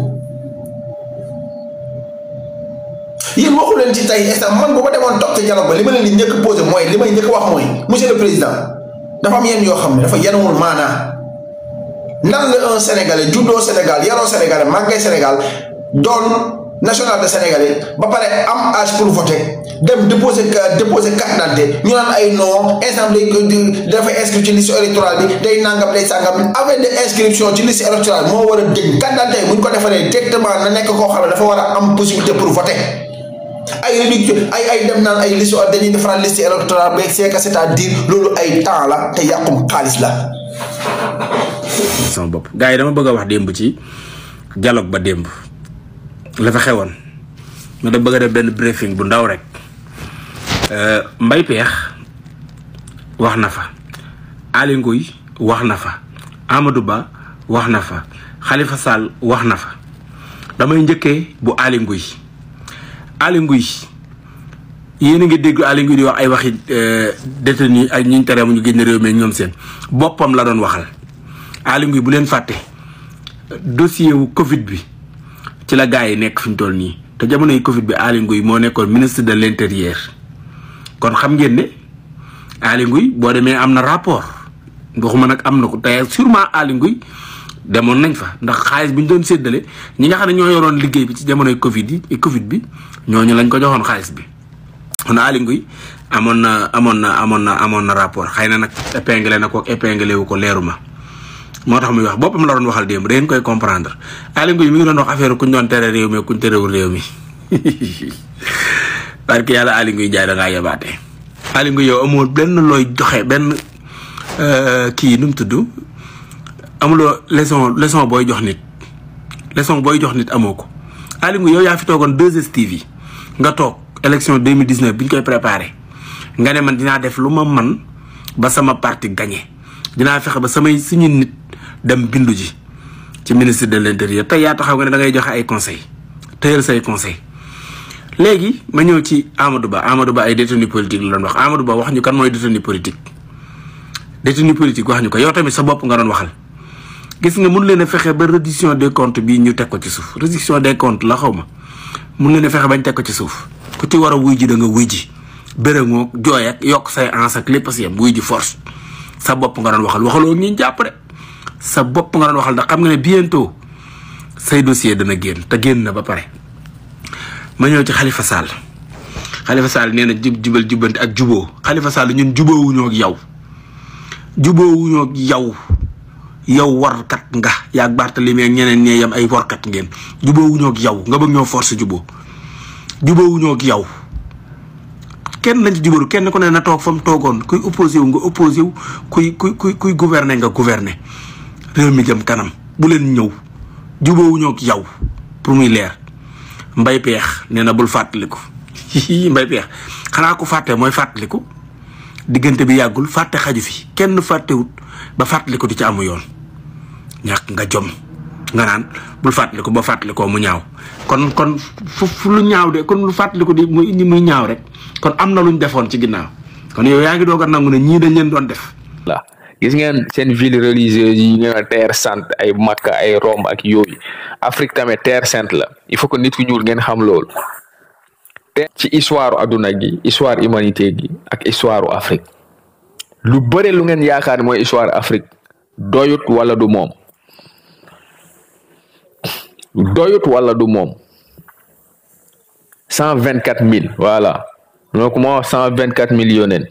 yéen waxu leen ci tey instant man bu ma demoon toog ca dialogue ba li ma leen di njëkk posé mooy li may njëkk wax mooy monsieur le président dafa am yenn yoo xam ne dafa yenuwul maanaa nan la un sénégalais juddoo Sénégal yaroo sénégalais màggee Sénégal doon national de sénégalais ba pare am âge pour voter dem déposer carte d'identité ñu naan ay non instant dafay inscrit ci liste électorale bi day nangam day sàngam avec des inscriptions ci liste électorale moo war a dégg carte d'identité bu ñu ko defaree directement na nekk koo xam ne dafa war a am possibilité pour voter ay réduction ay dem naan ay liste dañuy defaraat liste électorale ba c'est-à-dire loolu ay temps la te yàqum xaalis la. sama bopp gars yi dama bëgg a wax démb ci dialogue ba démb la fa xewoon ma da bëgg a def benn briefing bu ndaw rek Mbaye Pekh wax na fa Aly Ngouille wax na fa Amadou Ba wax na fa Khalifa Sall wax na fa damay njëkkee bu Aly Ngouille yéen a ngi dégg Aly Ngouille di wax ay waxi détenu ak ñi ñu tere mu ñu génn réew mi ñoom seen boppam la doon waxal Aly Ngouille bu leen fàtte dossier wu Covid bi ci la gars yi nekk fi ñu toll nii te jamonoy Covid bi Aly Ngouille moo nekkoon ministre de l'intérieur kon xam ngeen ne Aly Ngouille boo demee am na rapport waxuma nag am na ko te sûrement Aly Ngouille demoon nañ fa ndax xaalis bi ñu doon séddale ñi nga xam ne ñoo yoroon liggéey bi ci jamonoy Covid bi ñooñu lañ ko joxoon xaalis bi kon Aly Ngouille amoon na rapport xëy na nag épinglé na ko épinglé wu ko leeruma moo tax muy wax boppam la doon waxal démb da ngeen koy comprendre Aly Ngouille mi ngi doon wax affaire kuñ doon tere réew mi kuñ terewul réew mi parce que yàlla Aly Ngouille jaay da ngaa yebaate Aly Ngouille yow amoo benn looy joxe benn kii nu mu tudd amuloo leçon booy jox nit amoo ko Aly Ngouille yow yaa fi toogoon 2STV nga toog élection 2019 bi ñu koy préparé nga ne man dinaa def lu ma man ba sama parti gagné dinaa fexe ba samay suñu nit dem bindu ji ci ministre de l'intérieur tey yaa taxaw nga ne da ngay joxe ay conseil tëyal say conseil léegi ma ñëw ci Amadou Ba ay détenu politique la doon wax Amadou Ba wax ñu kan mooy détenu politique wax ñu ko yow tamit sa bopp nga doon waxal gis nga mun leen a fexe ba reddition des comptes bii ñu teg ko ci suuf reddition des comptes la xaw ma mun leen a fexe bañ teg ko ci suuf ku ci war a wuy ji da nga wuy ji bërëngoo jooy ak yokk say ans ak lépp si yam wuy ji force sa bopp nga doon waxaloo ñi jàpp de sa bopp nga doon waxal ndax xam nga ne bientôt say dossier dana génn te génn na ba pare. ma ñëw ci Khalifa Sall nee na jubal jubbanti ak juboo Khalifa Sall ñun juboowuñoo ak yow warkat nga yaag Barthélémy ak ñeneen ñee yam ay warkat ngeen juboowuñoo ak yow nga bëgg ñoo force juboowuñoo ak yow kenn lañ ci jubalu kenn ku ne na toog fa mu toogoon kuy opposé wu nga opposé wu kuy gouverner nga gouverner réew mi jëm kanam bu leen ñëw juboowuñoo ak yow pour muy leer Mbaye Pekh nee na bul fàttaliku Mbaye Pekh xanaa ko fàtte mooy fàttaliku diggante bi yàggul fàtte xaju fi kenn fàttewut ba fàttaliku di ci amu yoon ñàkk nga jom nga naan bul fàttaliku ba fàttalikoo mu ñaaw kon fu lu ñaaw de kon lu fàttaliku di muy ñaaw rek kon am na luñ defoon ci ginnaaw kon yow yaa ngi doog a nangu ne ñii dañ leen doon def. la gis ngeen seen ville religieuse yi ngeen a terre sainte ay Makka ay Rome ak yooyu Afrique tamit terre sainte la il faut que nit ku ñuul ngeen xam loolu te ci histoire adduna gi histoire humanité gi ak histoire Afrique lu bëre lu ngeen yaakaar mooy histoire Afrique doyut wala du moom doyut wala du moom 124 000 voilà donc moo 124 000 yoneen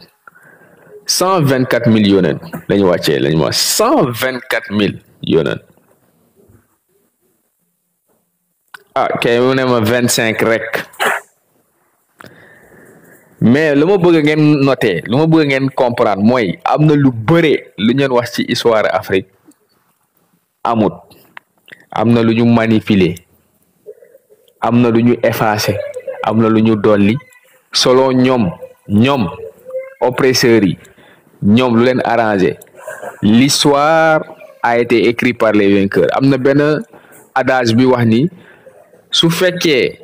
124 000 yoneen lañu wàccee lañu wax 124 000 yoneen kay mu ne ma 25 rek mais lu ma bëgg ngeen noter lu ma bëgg ngeen comprendre mooy am na lu bëre lu ngeen wax ci histoire Afrique amut am na lu ñu manipuler am na lu ñu effacer am na lu ñu dolli selon ñoom oppresseurs yi ñoom lu leen arrangé l'histoire a été écrite par les vainqueurs am na benn adage bi wax ni su fekkee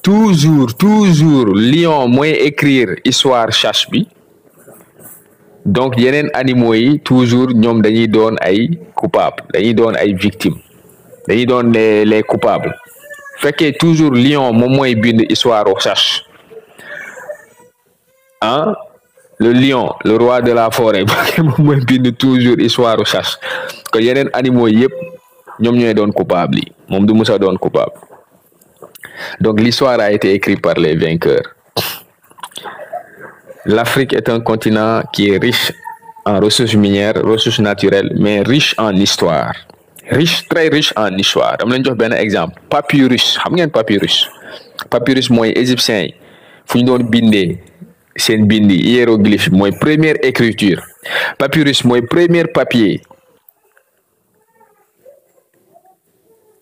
toujours lion mooy écrire histoire chasse bi donc yeneen animaux yi toujours ñoom dañuy doon ay coupables dañuy doon ay victimes dañuy doon les coupables fekkee toujours lion moom mooy bind histoire au chasse le lion le roi de la forêt moom mooy bind toujours histoire au chasse que yeneen animaux yëpp ñoom ñooy doon coupable yi moom du musa doon coupable. Donc l'histoire a été écrite par les vainqueurs. L'Afrique est un continent qui est riche en ressources minières, ressources naturelles, mais riche en histoire. Très riche en histoire. Dama leen jox benn exemple. Papyrus, xam ngeen papyrus? Papyrus mooy égyptien yi fu ñu doon bindee seen bindi hiéroglyphe mooy première écriture. Papyrus mooy premier papier.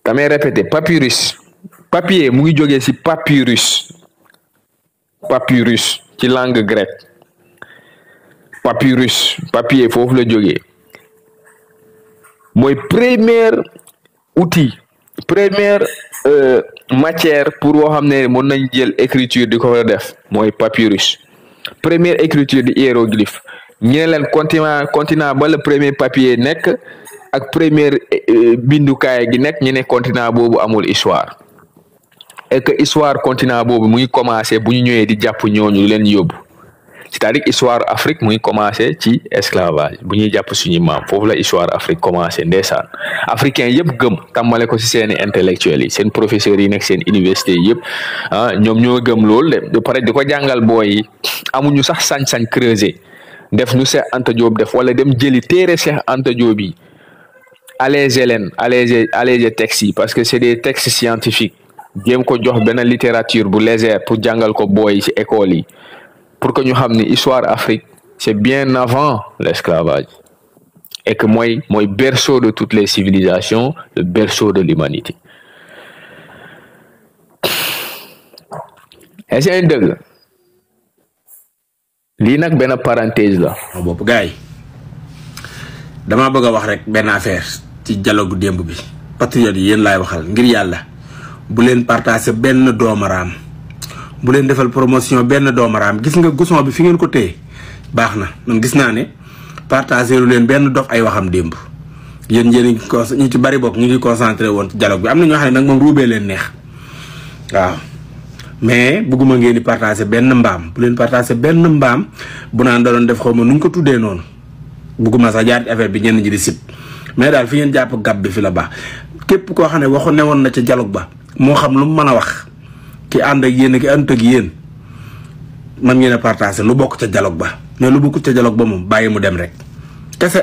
Damay répéter, papyrus. Papier mu ngi jógee ci papyrus ci langue grecque papyrus papier foofu la jógee mooy premier outil première matière pour woo xam ne mën nañ jël écriture di ko def mooy papyrus première écriture di hiéroglyphe ñu ne leen continent ba le premier papier nekk ak première bindukaay gi nekk ñu ne continent boobu amul histoire. Et que histoire continent boobu mu ngi commencé bu ñu ñëwee di jàpp ñooñu lu leen yóbbu c'est-à-dire histoire Afrique mu ngi commencé ci esclavage bu ñuy jàpp suñu maam foofu la histoire Afrique commencé ndeysaan africain yëpp gëm tàmmale ko ci seeni intellectuels yi seen professeurs yi nekk seen université yëpp ñoom ñoo gëm loolu de pare di ko jàngal booy yi amuñu sax sañ-sañ creuser def nu Cheikh Anta Diop def wala dem jëli téere Cheikh Anta Diop yi alléger textes yi parce que c'est des textes scientifiques. jéem ko jox benn littérature bu légère pour jàngal ko booy ci école yi pour que ñu xam ni histoire Afrique c'est bien avant l'esclavage et que mooy berceau de toutes les civilisations le berceau de l'humanité est-ce que dëgg lii nag benn parenthèse la bopp gars yi dama bëgg a wax rek benn affaire ci dialogue démb bi patriote yi yéen laay waxal ngir yàlla bu leen partager benn doomaraam bu leen defal promotion benn doomaraam gis nga Gouson bi fi ngeen ko téye baax na man gis naa ne partager lu leen benn dof ay waxam démb yéen ñu ci bari bokk ñu ngi concentré woon ci dialogue bi am na ñoo xam ne nag moom ruubee leen neex waaw mais bëgguma ngeen di partager benn mbaam bu leen partager benn mbaam bu naan da doon def xaw ma nuñ ko tuddee noonu bëgguma sax jaar ci affaire bi ñenn ñi di sib mais daal fi ngeen jàpp gab bi fi la baax képp koo xam ne waxu newoon na ca dialogue ba moo xam lu mu mën a wax ki ànd ak yéen ki ànd ak yéen man ngeen a partagé lu bokk ca dialogue ba mais lu bokk ca dialogue ba moom bàyyi mu dem rek kese